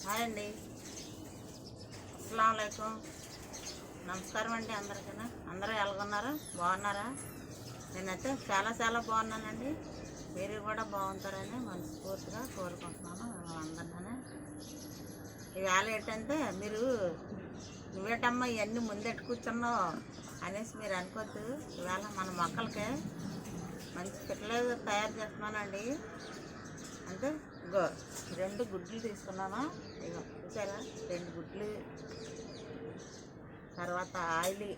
Hi అండి, అస్సలం వాలేకుమ్. నమస్కారం అండి అందరికీ. అందరూ ఎలాగున్నారా? బాగున్నారా? నేనైతే చాలా బాగున్నానండి. మీరు కూడా బాగుంటారని మనస్ఫూర్తిగా కోరుకుంటున్నాను అందరినీ. ఈవేళ ఏంటంటే మీరు నువ్వేటమ్మా ఇవన్నీ ముందెట్టు కూర్చున్నావు అనేసి మీరు అనుకోవద్దు. ఈవేళ మన మొక్కలకి మంచి పిట్టలు తయారు చేస్తున్నానండి. అంటే ఇగో 2 గుడ్లు తీసుకున్నాను. ఇగో చూసారా, 2 గుడ్లు, తర్వాత ఆయిల్,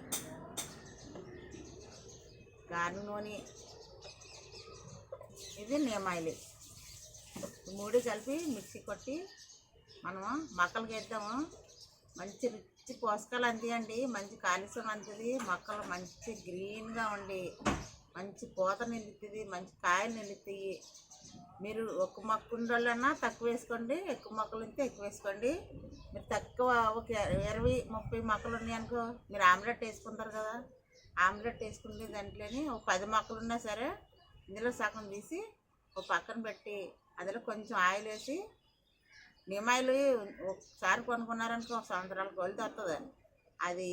గాను నూనె, ఇది నీమ్ ఆయిల్, 3 కలిపి మిక్సీ కొట్టి మనము మొక్కలకి వేద్దాము. మంచి రిచ్ పోషకాలు అందియండి, మంచి కాల్షియం అందిది. మొక్కలు మంచి గ్రీన్గా ఉండి మంచి పూత నిలుస్తుంది, మంచి కాయలు నిలుస్తాయి. మీరు ఒక మొక్క ఉండోళ్ళన్నా తక్కువ వేసుకోండి, ఎక్కువ మొక్కలు ఉంటే ఎక్కువ వేసుకోండి. మీరు తక్కువ ఒక 20-30 మొక్కలు ఉన్నాయనుకో, మీరు ఆమ్లెట్ వేసుకుంటారు కదా, ఆమ్లెట్ వేసుకుంటే దాంట్లోని ఒక 10 మొక్కలు ఉన్నా సరే ఇందులో సగం తీసి ఒక పక్కన పెట్టి అందులో కొంచెం ఆయిల్ వేసి, నిమ్మాయిలు ఒకసారి కొనుక్కున్నారనుకో 1 సంవత్సరాలకు కొలితే వస్తుంది. అది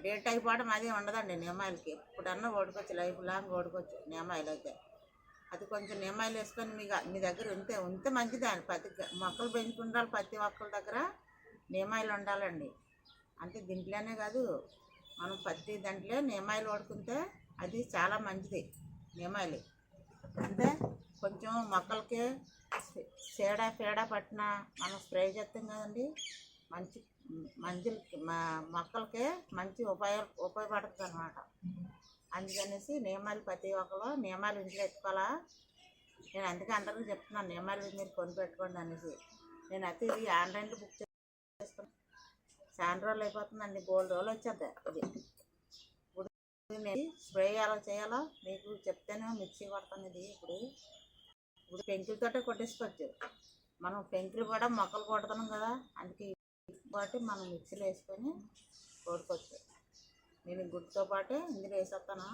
డేట్ అయిపోవడం అది ఉండదండి నిమ్మాయిలకి. ఎప్పుడన్నా ఓడుకోవచ్చు, లైఫ్ లాంగ్ ఓడుకోవచ్చు నిమ్మాయిలు అయితే. అది కొంచెం నిమ్మాయిలు వేసుకొని మీ దగ్గర ఉంటే మంచిది. ప్రతి మొక్కలు పెంచుకుంటారు, ప్రతి ఒక్కరి దగ్గర నిమ్మాయిలు ఉండాలండి. అంటే దీంట్లోనే కాదు, మనం ప్రతి దాంట్లో నిమ్మాయిలు వాడుకుంటే అది చాలా మంచిది. నిమ్మాయిలు అంటే కొంచెం మొక్కలకి పేడ పట్టిన మనం స్ప్రే చేస్తాం కదండి, మంచి మొక్కలకి మంచి ఉపయోగపడుతుంది అన్నమాట. అందుకనేసి నియమాలు ప్రతి ఒక్కరు నియమాలు ఇంట్లో ఎత్తుకోవాలా. నేను అందుకే అందరికీ చెప్తున్నాను, నియమాలు మీరు కొని పెట్టుకోండి అనేసి. నేను అయితే ఇది ఆన్లైన్లో బుక్ చేసుకున్నాను. చాలా రోజులు అయిపోతుందండి, 3 రోజులు వచ్చేది. ఇది ఇప్పుడు నేను స్ప్రే ఎలా చేయాలో మీకు చెప్తేనే మిక్సీ కొడతాను. ఇది ఇప్పుడు పెంకులతోటే కొట్టేసుకోవచ్చు. మనం పెంకులు కూడా మొక్కలు కొడుతున్నాం కదా, అందుకే కాబట్టి మనం మిక్సీలో వేసుకొని కొడుకోవచ్చు. నేను గుడ్డుతో పాటు ఇందులో వేసేస్తాను.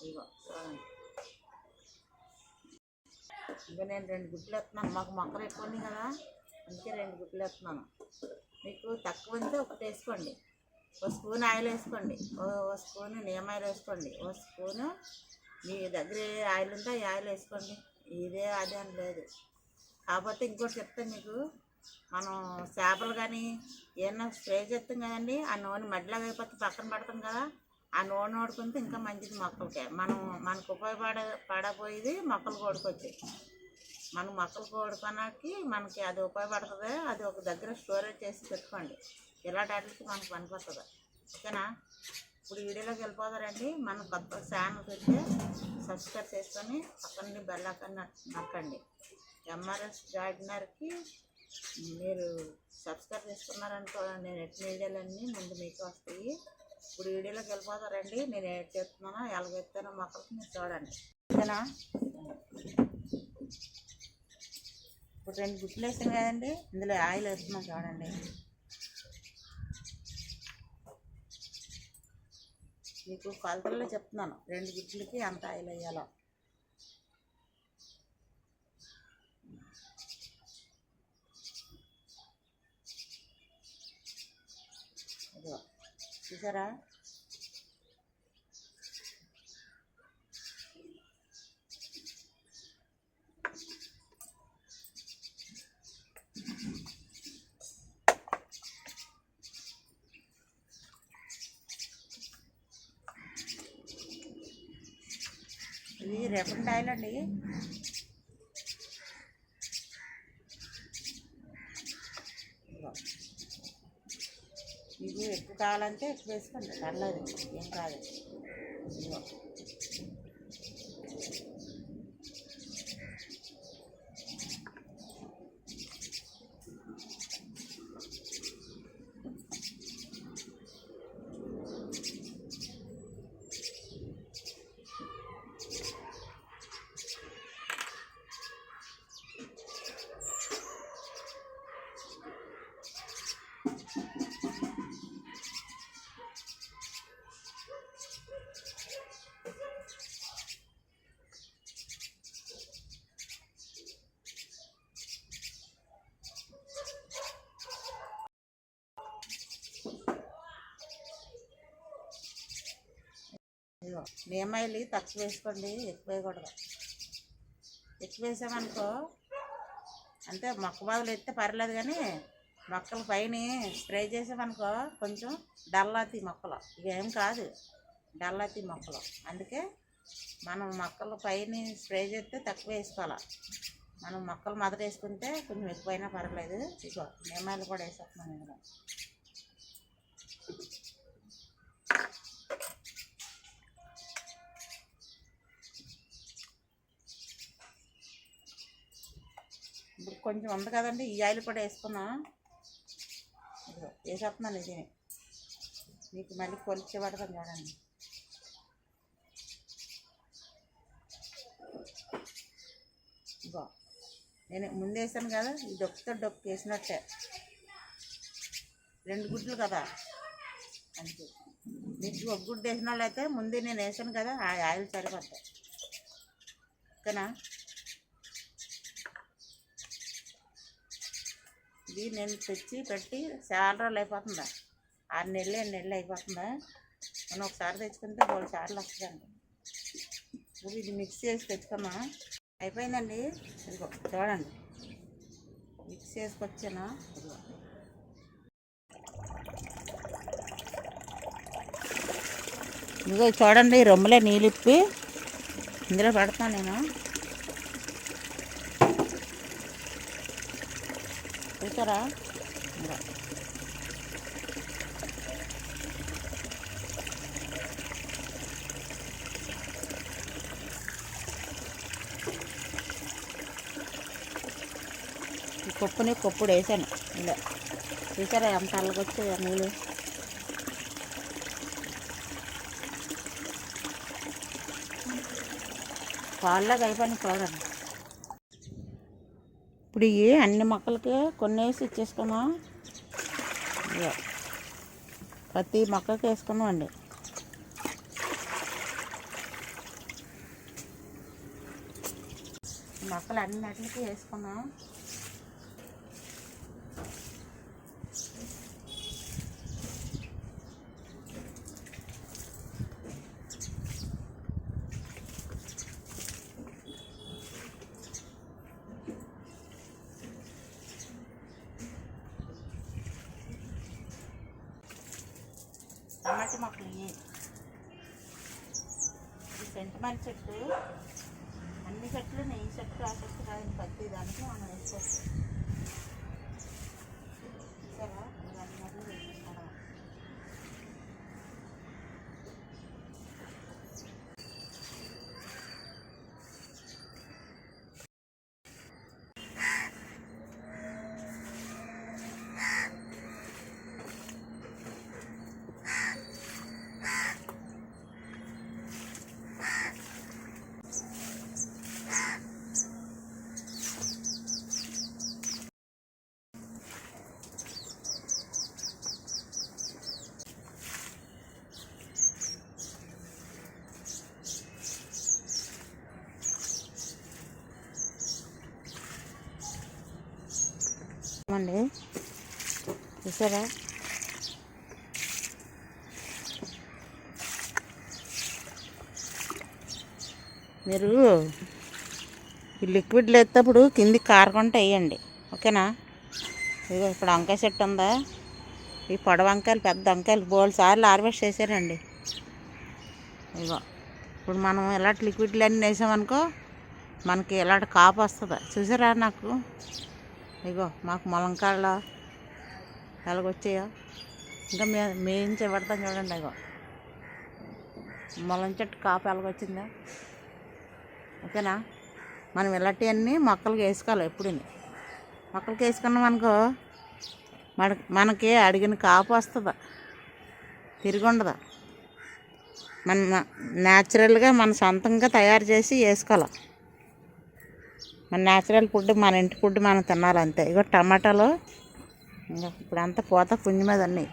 ఇగో చూడండి, ఇంకా నేను 2 గుడ్లు వేస్తున్నాను. మాకు మొక్కలు ఎక్కువ ఉన్నాయి కదా, అందుకే 2 గుడ్లు వేస్తున్నాను. మీకు తక్కువ ఉంటే ఒకటి వేసుకోండి. 1 స్పూన్ ఆయిల్ వేసుకోండి, 1 స్పూన్ నీమ్ ఆయిల్ వేసుకోండి, 1 స్పూను మీ దగ్గర ఏ ఆయిల్ ఉంటే ఆ ఆయిల్ వేసుకోండి. ఇదే అదే అని లేదు. కాకపోతే ఇంకోటి చెప్తాను మీకు, మనం చేపలు కానీ ఏమన్నా స్ప్రే చేస్తాం కదండి, ఆ నూనె మడ్లాగా అయిపోతే పక్కన పెడతాం కదా, ఆ నూనె వాడుకుంటే ఇంకా మంచిది మొక్కలకి. మనకు ఉపయోగపడపోయేది మొక్కలు కొడుకొచ్చి, మనం మొక్కలు కొడుకోడానికి మనకి అది ఉపయోగపడుతుంది. అది ఒక దగ్గర స్టోరేజ్ చేసి పెట్టుకోండి, ఇలాంటి వాటికి మనకు పనికొస్తుంది. ఓకేనా? ఇప్పుడు వీడియోలోకి వెళ్ళిపోతారండి. మనం కొత్త ఛానల్ పెడితే సబ్స్క్రైబ్ చేసుకొని పక్కన బెల్ ఐకాన్ నొక్కండి. ఎంఆర్ఎస్ గార్డెనర్కి మీరు సబ్స్క్రైబ్ చేసుకున్నారనుకో, నేను ఎట్టిన వీడియోలన్నీ ముందు మీకు వస్తాయి. ఇప్పుడు వీడియోలోకి వెళ్ళిపోతారండి. నేను ఏడ్ చేస్తున్నానో ఎలాగెత్తానో మొక్కలకి మీరు చూడండి. ఓకేనా? ఇప్పుడు 2 గుడ్లు వేసాను కదండి, ఇందులో ఆయిల్ వేస్తున్నాం చూడండి. మీకు కొలతల్లో చెప్తున్నాను, 2 గుడ్లకి ఎంత ఆయిల్ వేయాలో. చూసారా? ఇది రిఫైండ్ ఆయిల్ అండి. ఇది ఎక్కువ కావాలంటే ఎక్కువ వేసుకోండి, పర్లేదు, ఏం కాదు. ఇదిగో నిమ్మకాయలు తక్కువ వేసుకోండి, ఎక్కువ వేయకూడదు. ఎక్కువ వేసామనుకో అంటే మొక్క బాధలు ఎత్తే పర్లేదు, కానీ మొక్కల పైన స్ప్రే చేసామనుకో కొంచెం డల్లాతి మొక్కలు, ఇవేం కాదు డల్లాతి మొక్కలు. అందుకే మనం మొక్కల పైన స్ప్రే చేస్తే తక్కువ వేసుకోవాలి. మనం మొక్కలు మొదట వేసుకుంటే కొంచెం ఎక్కువైనా పర్లేదు. ఇగో నిమ్మకాయలు కూడా వేసేస్తున్నాను ఇందులో. ఇప్పుడు కొంచెం ఉంది కదండి, ఈ ఆయిల్ కూడా వేసుకున్నాం. ఇదిగో వేసేస్తున్నాను, ఇది మీకు మళ్ళీ కొలిచి పడతాను చూడండి. ఇగో నేను ముందు వేసాను కదా, ఈ డొక్కు వేసినట్టే 2 గుడ్లు కదా, అందుకే మీకు 1 గుడ్డు వేసిన వాళ్ళు అయితే ముందే నేను వేసాను కదా, ఆ ఆయిల్ సరిపోతాయి. ఓకేనా? ఇది నేను తెచ్చి పెట్టి చాలా రోజులు అయిపోతుందా, 6 నెలలు 7 నెలలు అయిపోతుందా. మనం ఒకసారి తెచ్చుకుంటే 2 సార్లు వస్తుందండి. ఇప్పుడు ఇది మిక్స్ చేసి తెచ్చుకున్నా, అయిపోయిందండి. ఇదిగో చూడండి, మిక్స్ చేసుకొచ్చాను. ఇదిగో చూడండి, రొమ్ములే నీళ్ళు ఇప్పి ఇందులో పెడతాను నేను. చూసారా? ఈ కొప్పుని కొప్పుడు వేసాను ఇలా. చూసారా ఎంత అల్లగొచ్చాయి నీళ్ళు. పాల్లాగా అయిపోయిన చూడండి. ఇప్పుడు ఇవి అన్ని మొక్కలకి కొన్ని వేసి ఇచ్చేసుకున్నాం. ప్రతి మొక్కకి వేసుకున్నాం అండి. మొక్కలు అన్నిటికి వేసుకున్నాం. టమాటా మొక్కలు ఇవి సెంటిమెంట్ చెట్టు, అన్ని చెట్లు నెయ్యి చెట్టు ఆ చెట్టు కాదని ప్రతి దానికి మనం వేసుకోవచ్చు. సరే ఇవన్నీ వేసుకుంటాం. అండి చూసారా? మీరు ఈ లిక్విడ్లు ఎత్తప్పుడు కిందికి కారకుండా వేయండి, ఓకేనా? ఇదిగో ఇప్పుడు వంకాయ చెట్టు ఉందా, ఈ పొడ వంకాయలు పెద్ద వంకాయలు 2 సార్లు హార్వెస్ట్ చేశారండి. ఇదిగో ఇప్పుడు మనం ఇలాంటి లిక్విడ్లు అన్నీ వేసామనుకో మనకి ఇలాంటి కాపు వస్తుంది. చూసారా? నాకు ఇగో మాకు ములంకాయలు ఎలాగొచ్చాయో ఇంకా మేము చేపడతాం చూడండి. ఇగో ములం చెట్టు కాపు ఎలాగొచ్చిందా, ఓకేనా? మనం ఇలాంటివన్నీ మొక్కలకి వేసుకోవాలి. ఎప్పుడు మొక్కలకి వేసుకున్నాం అనుకో మనకి అడిగిన కాపు వస్తుంది, తిరిగి ఉండదు. మన న్యాచురల్గా మన సొంతంగా తయారు చేసి వేసుకోవాలి. మన న్యాచురల్ ఫుడ్, మన ఇంటి ఫుడ్ మనం తినాలి అంతే. ఇగో టమాటాలు ఇంకా ఇప్పుడంతా పూత పుంజి మీద అన్నీ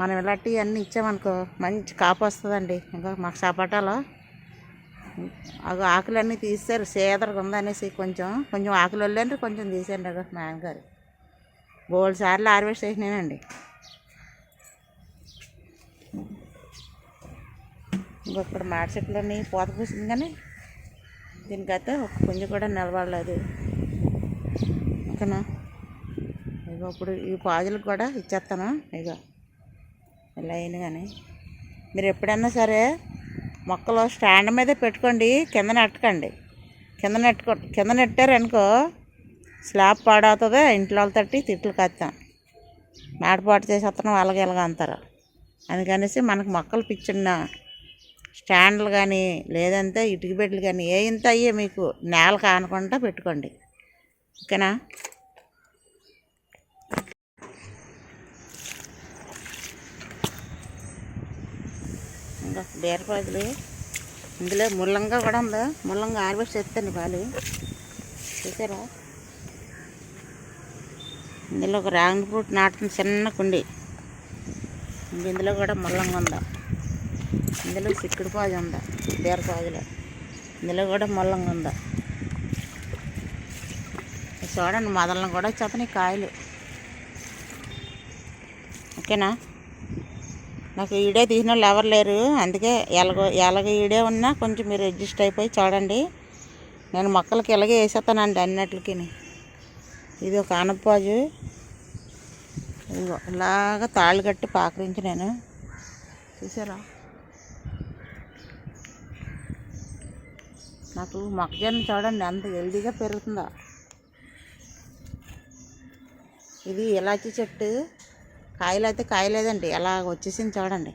మనం ఇలాంటివి అన్నీ ఇచ్చామనుకో మంచి కాపు వస్తుందండి. ఇంకా మాకు సపోటాలో అవి ఆకులన్నీ తీస్తారు, సేదరగా ఉందనేసి కొంచెం ఆకులు వెళ్ళండి, కొంచెం తీసేయండి. అగో మా ఆయనగారు 2 సార్లు హార్వెస్ట్ చేసినానండి. ఇక్కడ మాడి చెట్లని పూత పూసింది, కానీ దీనికైతే ఒక పుంజు కూడా నిలబడలేదు. ఓకేనా, ఇగో ఇప్పుడు ఈ పాజులకు కూడా ఇచ్చేస్తాను. ఇగో ఇలా అయినా కానీ మీరు ఎప్పుడైనా సరే మొక్కలు స్టాండ్ మీదే పెట్టుకోండి, కింద నెట్టకండి. కింద నెట్టారనుకో స్లాబ్ పాడవుతుంది, ఇంట్లో తట్టి తిట్లు కత్తాం, నాటపాటు చేసేస్తున్నాం అలాగే ఇలాగ అంటారు. అందుకనేసి మనకు మొక్కలు పిచ్చిన స్టాండ్లు కానీ లేదంటే ఇటుక బెడ్లు కానీ ఏ ఇంత అయ్యే మీకు నేల కానకుండా పెట్టుకోండి. ఓకేనా, ఇంకా బీరపాదులు ఇందులో ముల్లంగా కూడా ఉంది. ముల్లంగా హార్వెస్ట్ చేస్తాను పాలు చూసారా. ఇందులో ఒక డ్రాగన్ ఫ్రూట్ నాటుతున్న చిన్న కుండి, ఇందులో కూడా ముల్లంగా ఉందా. ఇందులో చిక్కుడు పాదు ఉందా, బీరపాదులో ఇందులో కూడా ముల్లంగా ఉందా. చూడండి మొదలను కూడా వచ్చేతని కాయలు. ఓకేనా, నాకు ఈడే తీసిన వాళ్ళు ఎవరు లేరు, అందుకే ఎలాగ ఈడే ఉన్నా కొంచెం మీరు అడ్జస్ట్ అయిపోయి చూడండి. నేను మొక్కలకి ఇలాగే వేసేస్తానండి అన్నిటికి. ఇది ఒక ఆనపాజు, ఇదిగో ఇలాగ తాళ్ళు కట్టి పాకరించి నేను చూసారా. నాకు మొక్కజొన్న చూడండి ఎంత హెల్దీగా పెరుగుతుందో. ఇది ఇలాచి చెట్టు, కాయలు అయితే కాయలేదండి, ఎలా వచ్చేసింది చూడండి.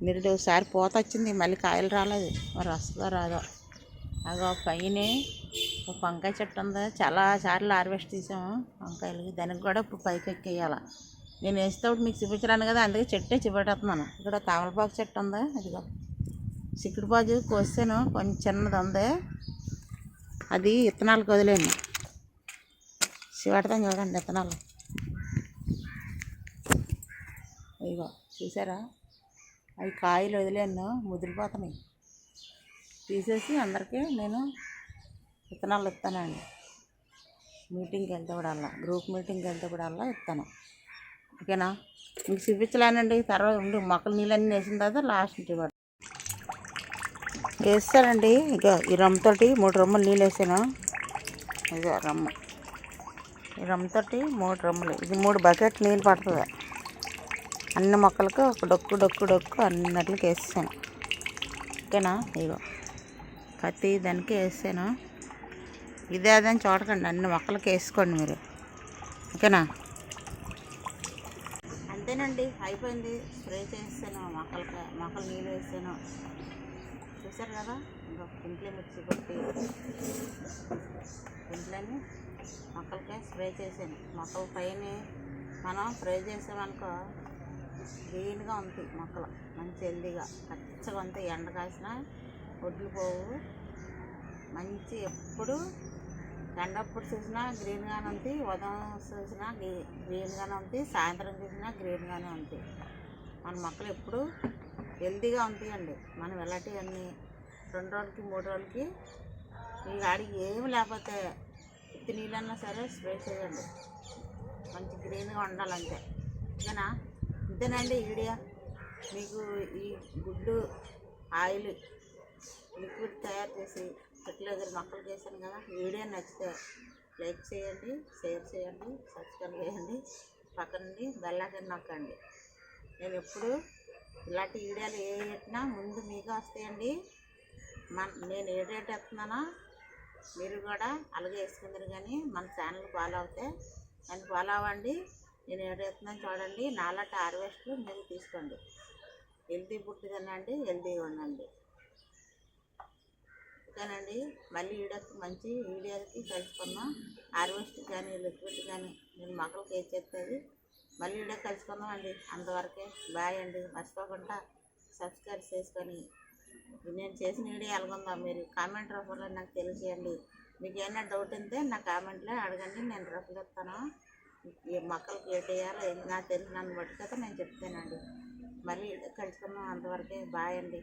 మీరు ఒకసారి పూత వచ్చింది, మళ్ళీ కాయలు రాలేదు, మరి వస్తుందో రాదో. అగో పైన ఒక వంకాయ చెట్టు ఉంది, చాలా సార్లు హార్వెస్ట్ తీసాము వంకాయలు, దానికి కూడా ఇప్పుడు పైకి ఎక్కేయాలి. నేను వేసేటప్పుడు మీకు చూపించరాను కదా, అందుకే చెట్టే చూపెట్టేస్తున్నాను. ఇక్కడ తమలపాకు చెట్టు ఉంది, అదిగో చిక్కుడు పాజు కోసాను, కొంచెం చిన్నది ఉంది, అది విత్తనాలకు వదిలేను. చూపెడతాను చూడండి విత్తనాలు. ఇగో చూసారా, అవి కాయలు వదిలేను, ముదిరిపోతున్నాయి. తీసేసి అందరికీ నేను విత్తనాలు ఇస్తానండి. మీటింగ్కి వెళ్తే కూడా గ్రూప్ మీటింగ్కి వెళ్తే కూడా ఇస్తాను. ఓకేనా, ఇంక చూపించలేనండి, తర్వాత ఉండి మొక్కలు నీళ్ళన్నీ వేసిన తర్వాత లాస్ట్ నుంచి వేస్తానండి. ఇక ఈ రమ్మతోటి 3 రమ్మలు నీళ్ళు వేసాను. ఇక రమ్మ, ఈ రమ్మతోటి 3 రమ్మలు, ఇది 3 బకెట్ నీళ్ళు పడుతుంది. అన్ని మొక్కలకు ఒక డొక్కు అన్నిటికి వేసాను. ఓకేనా, ఇగో ప్రతి దానికి వేసాను. ఇదే అదని చూడకండి, అన్ని మొక్కలకి వేసుకోండి మీరు. ఓకేనా, అంతేనండి, అయిపోయింది. స్ప్రే చేసాను, మొక్కలు నీళ్ళు వేసాను చూసారు కదా. ఇంకా ఇంట్లో మిక్సీ కొట్టి ఇంట్లోని మొక్కలకే స్ప్రే చేసాను. మొక్కల పైన మనం స్ప్రే చేసామనుకో గ్రీన్గా ఉంటాయి మొక్కలు, మంచి హెల్దీగా పచ్చగా ఉంటాయి. ఎండ కాసిన ఒడ్లు పోవు, మంచి ఎప్పుడు ఎండప్పుడు చూసినా గ్రీన్గానే ఉంటాయి, ఉదయం చూసినా గ్రీన్గానే ఉంటాయి, సాయంత్రం చూసినా గ్రీన్గానే ఉంటాయి. మన మొక్కలు ఎప్పుడు హెల్దీగా ఉంటాయండి. మనం ఇలాంటివన్నీ 2 రోజులకి 3 రోజులకి ఈ గాడికి ఏమి లేకపోతే ఉత్తి నీళ్ళన్నా సరే స్ప్రే చేయండి, మంచి గ్రీన్గా ఉండాలంటే. ఓకేనా, ఇంతేనండి వీడియో. మీకు ఈ గుడ్డు ఆయిల్ లిక్విడ్ తయారు చేసి చెట్ల దగ్గర మొక్కలు చేశాను కదా. వీడియో నచ్చితే లైక్ చేయండి, షేర్ చేయండి, సబ్స్క్రైబ్ చేయండి, పక్కన నుండి బెల్ ఐకాన్ నొక్కండి. నేను ఎప్పుడు ఇలాంటి వీడియోలు ఏ పెట్టినా ముందు మీకు వస్తాయండి. నేను ఏ రేట్ వేస్తున్నానో మీరు కూడా అలాగే వేసుకుందరు. కానీ మన ఛానల్ ఫాలో అవుతే నన్ను ఫాలో అవ్వండి. నేను ఏ రేట్ వేస్తున్నాను చూడండి, నాలాంటి హార్వెస్ట్లు మీరు తీసుకోండి. హెల్తీ ఫుడ్ తినండి, హెల్తీగా ఉండండి. ఓకేనండి, మళ్ళీ మంచి వీడియోకి కలుసుకుందాం. హార్వెస్ట్ కానీ లిక్విడ్ కానీ నేను మొక్కలకి వేసేస్తుంది. మళ్ళీ కలుసుకుందాం అండి. అంతవరకే బాయ్ అండి. మర్చిపోకుండా సబ్స్క్రైబ్ చేసుకొని నేను చేసిన వీడియో ఎలాగుందో మీరు కామెంట్ రూపంలో నాకు తెలియజేయండి. మీకు ఏమైనా డౌట్ ఉంటే నా కామెంట్లో అడగండి, నేను రిప్లై ఇస్తాను. ఈ మొక్కలకి ఏటేయాలో నాకు తెలిసినందు బట్టి కదా నేను చెప్తానండి. మళ్ళీ కలుసుకుందాం. అంతవరకే బాయ్ అండి.